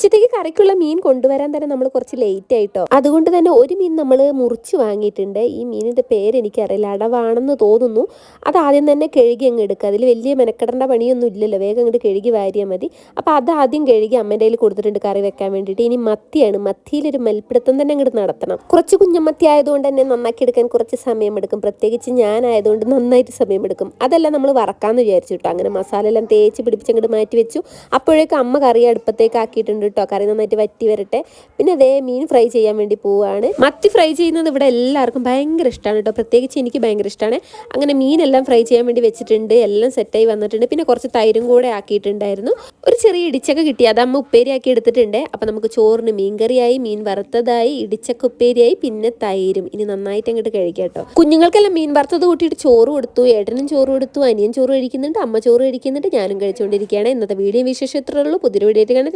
ഉച്ചത്തേക്ക് കറിക്കുള്ള മീൻ കൊണ്ടുവരാൻ തന്നെ നമ്മൾ കുറച്ച് ലേറ്റ് ആയിട്ടോ. അതുകൊണ്ട് തന്നെ ഒരു മീൻ നമ്മൾ മുറിച്ച് വാങ്ങിയിട്ടുണ്ട്. ഈ മീനിൻ്റെ പേര് എനിക്കറിയില്ല, അടവാണെന്ന് തോന്നുന്നു. അത് ആദ്യം തന്നെ കഴുകി അങ്ങ് എടുക്കുക. അതിൽ വലിയ മെനക്കെടേണ്ട പണിയൊന്നും ഇല്ലല്ലോ, വേഗം അങ്ങോട്ട് കഴുകി വാരിയാൽ മതി. അപ്പോൾ അത് ആദ്യം കഴുകി അമ്മേൻ്റെ കയ്യിൽ കൊടുത്തിട്ടുണ്ട് കറി വെക്കാൻ വേണ്ടിയിട്ട്. ഇനി മത്തിയാണ്, മത്തിയിലൊരു മൽപ്പിടുത്തം തന്നെ അങ്ങോട്ട് നടത്തണം. കുറച്ച് കുഞ്ഞമത്തി ആയതുകൊണ്ട് തന്നെ നന്നാക്കി എടുക്കാൻ കുറച്ച് സമയമെടുക്കും. പ്രത്യേകിച്ച് ഞാനായതുകൊണ്ട് നന്നായിട്ട് സമയമെടുക്കും. അതെല്ലാം നമ്മൾ വറക്കാമെന്ന് വിചാരിച്ചു കേട്ടോ. അങ്ങനെ മസാല എല്ലാം തേച്ച് പിടിപ്പിച്ച് അങ്ങോട്ട് മാറ്റി വെച്ചു. അപ്പോഴേക്കും അമ്മ കറി അടുപ്പത്തേക്ക് ആക്കിയിട്ടുണ്ട് കേട്ടോ. കറി നന്നായിട്ട് വറ്റി വരട്ടെ. പിന്നെ അതേ മീൻ ഫ്രൈ ചെയ്യാൻ വേണ്ടി പോവുകയാണ്. മത്തി ഫ്രൈ ചെയ്യുന്നത് ഇവിടെ എല്ലാവർക്കും ഭയങ്കര ഇഷ്ടമാണ് കേട്ടോ. പ്രത്യേകിച്ച് എനിക്ക് ഭയങ്കര ഇഷ്ടമാണ്. അങ്ങനെ മീനെല്ലാം ഫ്രൈ ചെയ്യാൻ വേണ്ടി വെച്ചിട്ടുണ്ട്. എല്ലാം സെറ്റായി വന്നിട്ടുണ്ട്. പിന്നെ കുറച്ച് തൈരും കൂടെ ആക്കിയിട്ടുണ്ടായിരുന്നു. ഒരു ചെറിയ ഇടിച്ചക്ക കിട്ടി, അത് അമ്മ ഉപ്പേരിയാക്കി എടുത്തിട്ടുണ്ട്. അപ്പം നമുക്ക് ചോറിന് മീൻകറിയായി, മീൻ വറുത്തതായി, ഇടിച്ചക്ക ഉപ്പേരിയായി, പിന്നെ തൈരും. ഇനി നന്നായിട്ട് അങ്ങോട്ട് കഴിക്കാം കേട്ടോ. കുഞ്ഞുങ്ങൾക്കെല്ലാം മീൻ വറുത്തത് കൂട്ടിയിട്ട് ചോറ് കൊടുത്തു. ഏട്ടനും ചോറ് കൊടുത്തു, അനിയൻ ചോറ് കഴിക്കുന്നുണ്ട്, അമ്മ ചോറ് കഴിക്കുന്നുണ്ട്, ഞാനും കഴിച്ചുകൊണ്ടിരിക്കുകയാണ്. ഇന്നത്തെ വീഡിയോ വിശേഷം ഇത്രയുള്ളൂ. പുതിയൊരു വീഡിയോ ആയിട്ട് കാണാം.